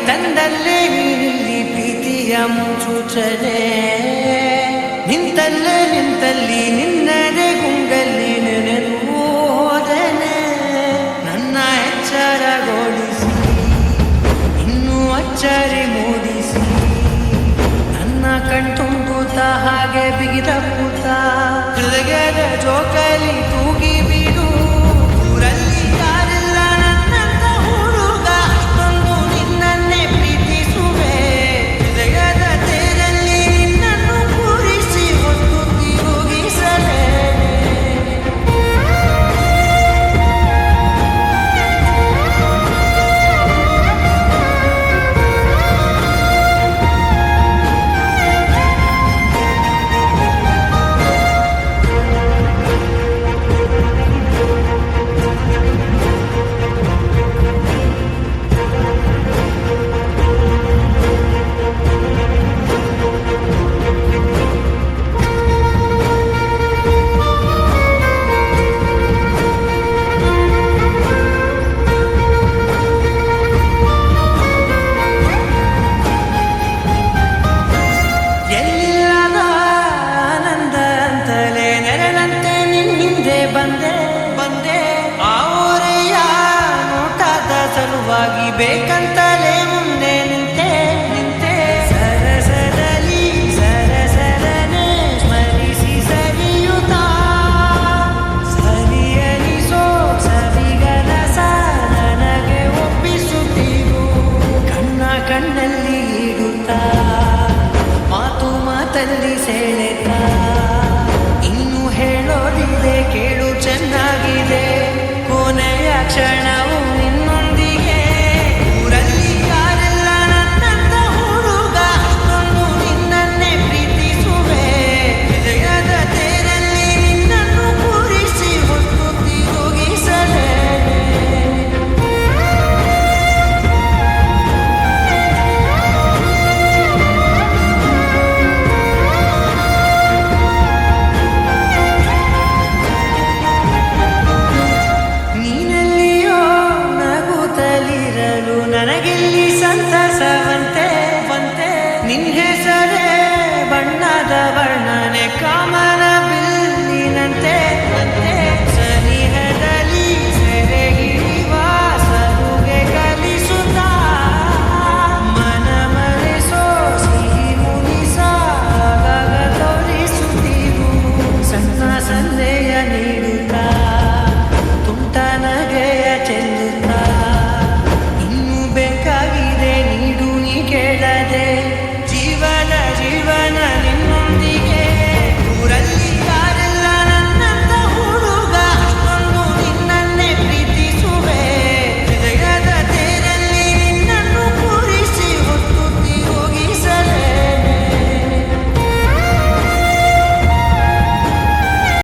ತಂದಲ್ಲೇ ನೀನಿಲ್ಲಿ ಪ್ರೀತಿಯ ಮುನ್ಸೂಚನೆ ನಿಂತಲ್ಲಿ ನಿನ್ನದೇ ಗುಂಗಲ್ಲಿ ನೆನೆದು ಹೋದನೆ ನನ್ನ ಎಚ್ಚರಗೊಳಿಸಿ ಇನ್ನೂ ಅಚ್ಚರಿ ಮೂಡಿಸಿ ನನ್ನ ಕಣ್ತುಂಬುತ್ತ ಹಾಗೆ ಬಿಗಿದ ಕೂತ ಹೃದಯದ ಜೋಕಾಲಿ ತೂಗಿ ಬಿಡು ಊರಲ್ಲಿ ಯಾರಿಲ್ಲ ನನ್ನಂತ ಹುಡುಗ ಅಷ್ಟೊಂದು ನಿನ್ನನ್ನೇ ಪ್ರೀತಿಸುವೆ ಹೃದಯದ ತೇರಲ್ಲಿ ನಿನ್ನನ್ನು ಕೂರಿಸಿ ಹೊತ್ತು ತಿರುಗಿಸಲೇ ಬಂದೆ ಆ ಊರೆಯ ನೋಟದ ಸಲುವಾಗಿ ಬೇಕಂತ